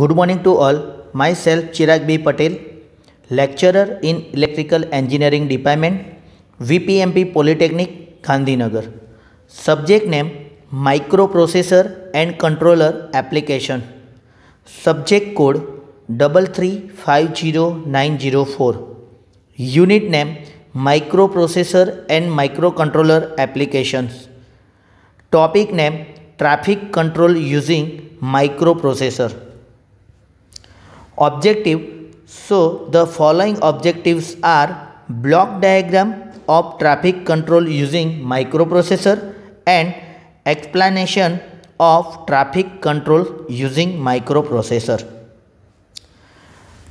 Good morning to all. Myself Chirag B. Patel, lecturer in Electrical Engineering Department, VPMP Polytechnic, Gandhinagar. Subject name Microprocessor and Controller Application. Subject code 3350904. Unit name Microprocessor and Microcontroller Applications. Topic name Traffic Control using Microprocessor. Objective. So the following objectives are: block diagram of traffic control using microprocessor and explanation of traffic control using microprocessor.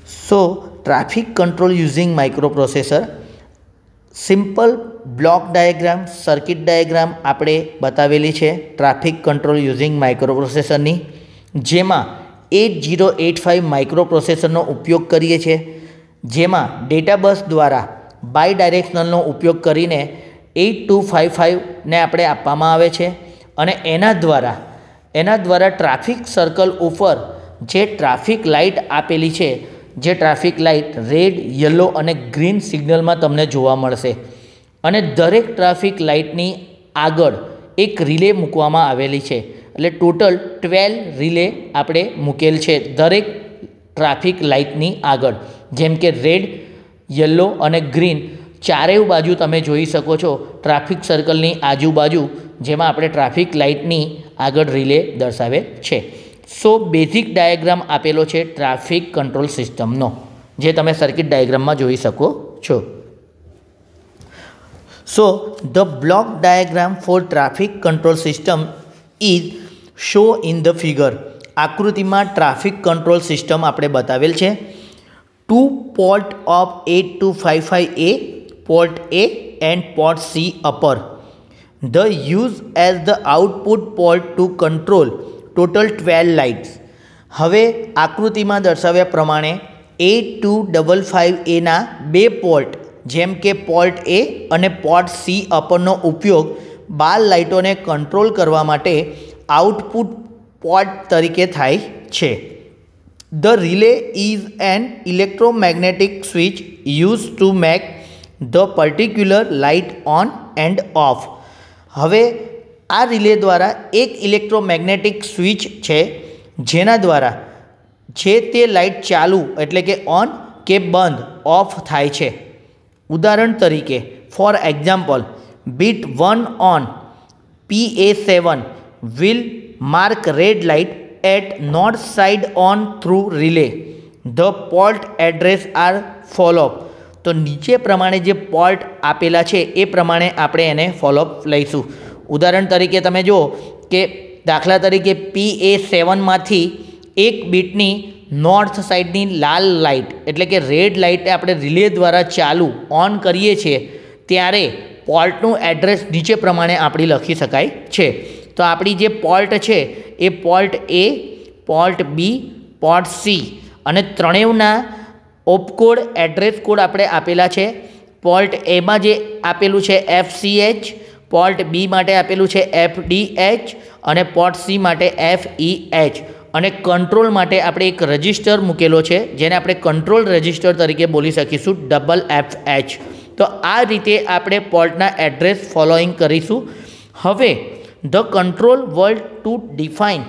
So traffic control using microprocessor, simple block diagram, circuit diagram આપણે બતાવેલી છે traffic control using માઇક્રોપ્રોસેસરની, જેમાં 8085 માઇક્રોપ્રોસેસરનો ઉપયોગ કરીએ છીએ, જેમાં data bus દ્વારા by ડાયરેક્શનલનો ઉપયોગ કરીને 8255ને આપણે આપવામાં આવે છે અને એના દ્વારા ટ્રાફિક સર્કલ ઉપર જે ટ્રાફિક લાઇટ આપેલી છે, જે ટ્રાફિક લાઇટ રેડ, યલો અને ગ્રીન સિગ્નલમાં તમને જોવા મળશે અને દરેક ટ્રાફિક લાઇટની આગળ એક રિલે મૂકવામાં આવેલી છે. એટલે ટોટલ 12 રિલે આપણે મૂકેલ છે દરેક ટ્રાફિક લાઇટની આગળ, જેમ કે રેડ, યલો અને ગ્રીન ચારેય બાજુ તમે જોઈ શકો છો ટ્રાફિક સર્કલની આજુબાજુ, જેમાં આપણે ટ્રાફિક લાઇટની આગળ રિલે દર્શાવે છે. સો બેઝિક ડાયાગ્રામ આપેલો છે ટ્રાફિક કંટ્રોલ સિસ્ટમનો, જે તમે સર્કિટ ડાયાગ્રામમાં જોઈ શકો છો. So the block diagram for traffic control system is show in the figure. આકૃતિમાં ટ્રાફિક કંટ્રોલ સિસ્ટમ આપણે બતાવેલ છે. 2 port of 8255A, port A and port C upper. The use as the output port to control total 12 lights. હવે આકૃતિમાં દર્શાવ્યા પ્રમાણે 8255Aના બે પોર્ટ, જેમ કે પોર્ટ A અને પોર્ટ C અપરનો ઉપયોગ 12 લાઇટોને કંટ્રોલ કરવા માટે આઉટપુટ પોર્ટ તરીકે થાય છે. The relay is an electromagnetic switch use to make the particular light on end of. હવે આ રિલે દ્વારા એક ઇલેક્ટ્રોમેગ્નેટિક સ્વિચ છે, જેના દ્વારા છે તે લાઇટ ચાલુ એટલે કે ઓન કે બંધ ઓફ થાય છે. ઉદાહરણ તરીકે, for example, bit 1 on PA7 will mark red light at north side on through relay. The port address are follow-up. તો નીચે પ્રમાણે જે પોર્ટ આપેલા છે એ પ્રમાણે આપણે એને ફોલોઅપ લઈશું. ઉદાહરણ તરીકે તમે જુઓ કે દાખલા તરીકે PA7માંથી એક બીટની નોર્થ સાઈડની લાલ લાઇટ એટલે કે રેડ લાઇટ આપણે રિલે દ્વારા ચાલુ ઓન કરીએ છીએ, ત્યારે પોર્ટનું એડ્રેસ નીચે પ્રમાણે આપણી લખી શકાય છે. તો આપણી જે પોર્ટ છે એ port A, port B, port C અને ત્રણેયના ઓપકોડ એડ્રેસ કોડ આપણે આપેલા છે. પોર્ટ Aમાં જે આપેલું છે FCH, પોર્ટ B માટે આપેલું છે FDH અને પોર્ટ C માટે FEH. અને કંટ્રોલ માટે આપણે એક રજિસ્ટર મૂકેલો છે, જેને આપણે કંટ્રોલ રજિસ્ટર તરીકે બોલી શકીશું FFH. તો આ રીતે આપણે પોર્ટના એડ્રેસ ફોલોઈંગ કરીશું. હવે the control word to define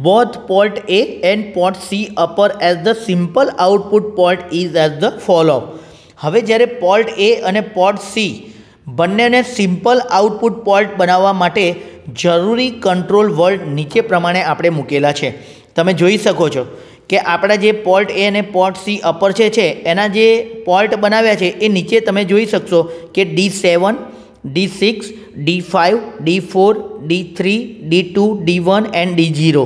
both port A and port C upper as the simple output port is as the follow. હવે જ્યારે પોર્ટ A અને પોર્ટ C બંનેને સિમ્પલ આઉટપુટ પોર્ટ બનાવવા માટે જરૂરી કંટ્રોલ વર્ડ નીચે પ્રમાણે આપણે મૂકેલા છે. તમે જોઈ શકો છો કે આપણા જે પોર્ટ A અને પોર્ટ C અપર છે એના જે પોર્ટ બનાવ્યા છે એ નીચે તમે જોઈ શકશો કે D7, D6, D5, D4, D3, D2, D1 and D0.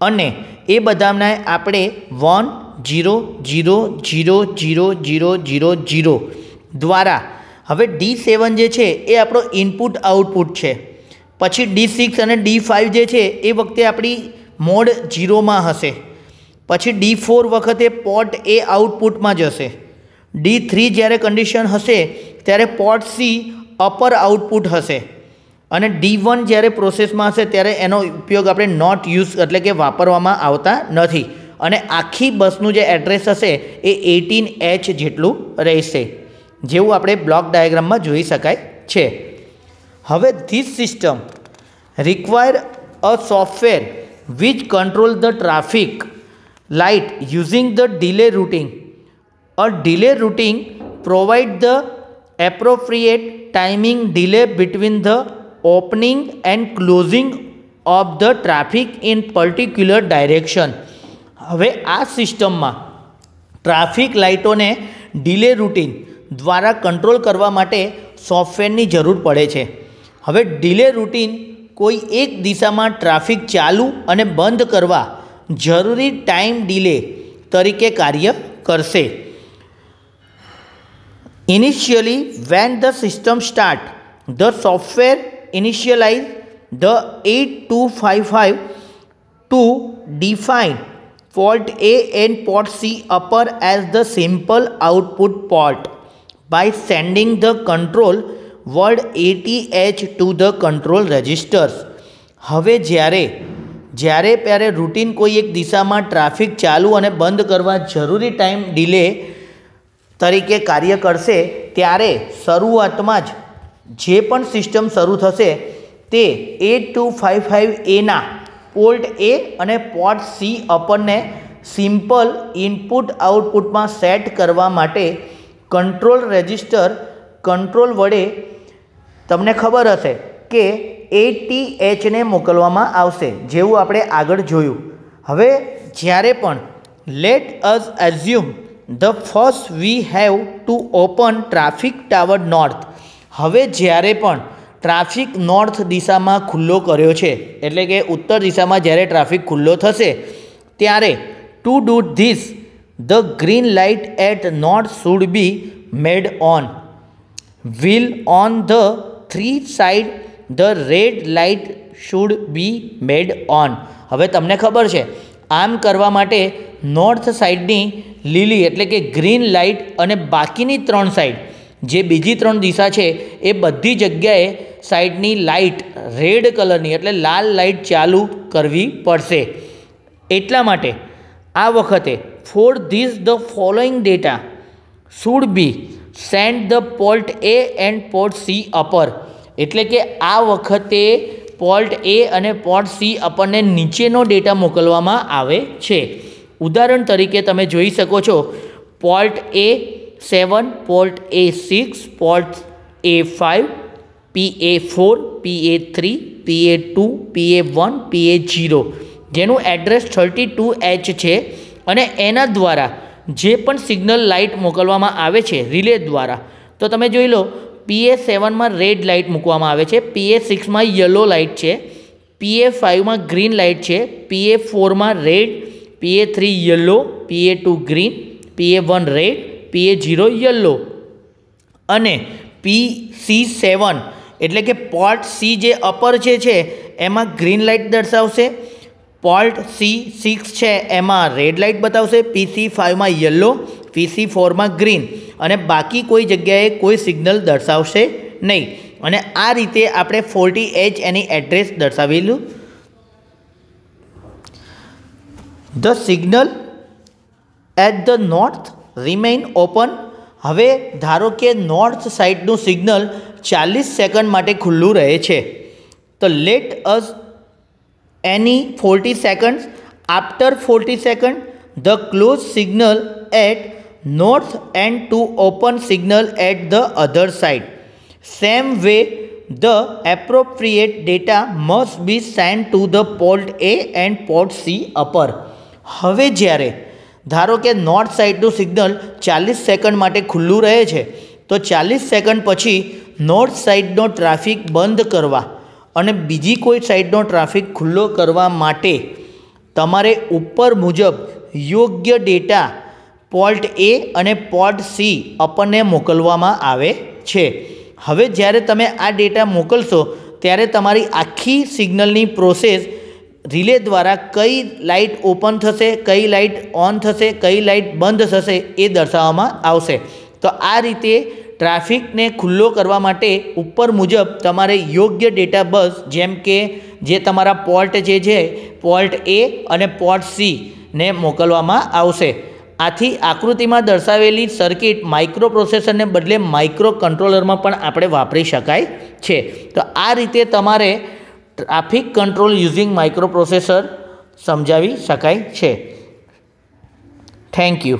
અને એ બધાના આપણે 1 0 0 0 0 0 0 0 દ્વારા હવે D7 જે છે એ આપણો ઇનપુટ આઉટપુટ છે. પછી D6 અને D5 જે છે એ વખતે આપણી મોડ 0માં હશે. પછી D4 વખતે પોર્ટ A આઉટપુટમાં જશે. D3 જ્યારે કન્ડિશન હશે ત્યારે પોર્ટ C અપર આઉટપુટ હશે અને D1 જ્યારે પ્રોસેસમાં હશે ત્યારે એનો ઉપયોગ આપણે નોટ યુઝ એટલે કે વાપરવામાં આવતા નથી. અને આખી બસનું જે એડ્રેસ હશે એ 18H જેટલું રહેશે, જેવું આપણે બ્લોક ડાયાગ્રામમાં જોઈ શકાય છે. હવે this system require a software which control the traffic light using the delay routing. A delay routing provides the appropriate timing delay between the opening and closing of the traffic in particular direction. હવે આ સિસ્ટમમાં traffic લાઇટોને delay routine દ્વારા control કરવા માટે સોફ્ટવેરની જરૂર પડે છે. હવે ડિલે રૂટિન કોઈ એક દિશામાં ટ્રાફિક ચાલુ અને બંધ કરવા જરૂરી ટાઈમ ડિલે તરીકે કાર્ય કરશે. Initially when the system start the software initialize the 8255 to define port A and port C upper as the simple output port by sending the control word ATH to the control registers. હવે જ્યારે routine કોઈ એક દિશામાં traffic ચાલુ અને બંધ કરવા જરૂરી ટાઈમ ડિલે તરીકે કાર્ય કરશે ત્યારે શરૂઆતમાં જ જે પણ સિસ્ટમ શરૂ થશે તે 8255Aના પોર્ટ A અને પોર્ટ C અપરને સિમ્પલ ઇનપુટ આઉટપુટમાં સેટ કરવા માટે કંટ્રોલ રજિસ્ટર કંટ્રોલ વડે તમને ખબર હશે કે ATH ને મોકલવામાં આવશે, જેવું આપણે આગળ જોયું. હવે જ્યારે પણ let us assume the first we have to open traffic tower north. હવે જ્યારે પણ ટ્રાફિક નોર્થ દિશામાં ખુલ્લો કર્યો છે, એટલે કે ઉત્તર દિશામાં જ્યારે ટ્રાફિક ખુલ્લો થશે ત્યારે to do this the green light at north should be made on. Will on the 3 side the red light should be made on. હવે તમને ખબર છે આમ કરવા માટે નોર્થ સાઇડની લીલી એટલે કે ગ્રીન લાઇટ અને બાકીની 3 સાઇડ જે બીજી 3 દિશા છે એ બધી જગ્યાએ સાઇડની લાઇટ રેડ કલરની એટલે લાલ લાઇટ ચાલુ કરવી પડશે. એટલા માટે આ વખતે for this the following data should be send the port A and port C upper. એટલે કે આ વખતે પોર્ટ A અને પોર્ટ C આપણને નીચેનો ડેટા મોકલવામાં આવે છે. ઉદાહરણ તરીકે તમે જોઈ શકો છો port A7, port A6, port A5, PA4, PA3, PA2, PA1, PA0 જેનું એડ્રેસ 32H છે અને એના દ્વારા જે પણ સિગ્નલ લાઇટ મોકલવામાં આવે છે રિલે દ્વારા, તો તમે જોઈ લો PA7માં રેડ લાઇટ મૂકવામાં આવે છે, PA6માં યલો લાઇટ છે, PA5માં ગ્રીન લાઇટ છે, PA4માં red, PA3 yellow, PA2 green, PA1 red, PA0 yellow અને PC7 એટલે કે પોર્ટ C જે અપર છે એમાં ગ્રીન લાઇટ દર્શાવશે, પોર્ટ C6 છે એમાં રેડ લાઇટ બતાવશે, PC5માં યલો, PC4માં ગ્રીન અને બાકી કોઈ જગ્યાએ કોઈ સિગ્નલ દર્શાવશે નહીં. અને આ રીતે આપણે 40H એની એડ્રેસ દર્શાવેલું. The signal at the north remain open. હવે ધારો કે નોર્થ સાઇડનું સિગ્નલ 40 સેકન્ડ માટે ખુલ્લું રહે છે, તો let us any 40 seconds. After 40 second the close signal at north and to open signal at the other side. Same way the appropriate data must be sent to the port A and port C upper. હવે જ્યારે ધારો કે north સાઇડનું signal 40 second માટે ખુલ્લું રહે છે, તો 40 second પછી નોર્થ સાઇડનો ટ્રાફિક બંધ કરવા અને બીજી કોઈ સાઇડનો ટ્રાફિક ખુલ્લો કરવા માટે તમારે ઉપર મુજબ યોગ્ય ડેટા પોર્ટ A અને પોર્ટ C આપણને મોકલવામાં આવે છે. હવે જ્યારે તમે આ ડેટા મોકલશો ત્યારે તમારી આખી સિગ્નલની પ્રોસેસ રિલે દ્વારા કઈ લાઇટ ઓપન થશે, કઈ લાઇટ ઓન થશે, કઈ લાઇટ બંધ થશે એ દર્શાવવામાં આવશે. તો આ રીતે ટ્રાફિકને ખુલ્લો કરવા માટે ઉપર મુજબ તમારે યોગ્ય ડેટા બસ જેમ કે જે તમારા પોર્ટ જે છે પોર્ટ A અને પોર્ટ C ને મોકલવામાં આવશે। આથી આકૃતિમાં દર્શાવેલી સર્કિટ માઇક્રો પ્રોસેસરને બદલે માઇક્રો કંટ્રોલરમાં પણ આપણે વાપરી શકાય છે। તો આ રીતે તમારે traffic control using micro processor સમજાવી શકાય છે। Thank you.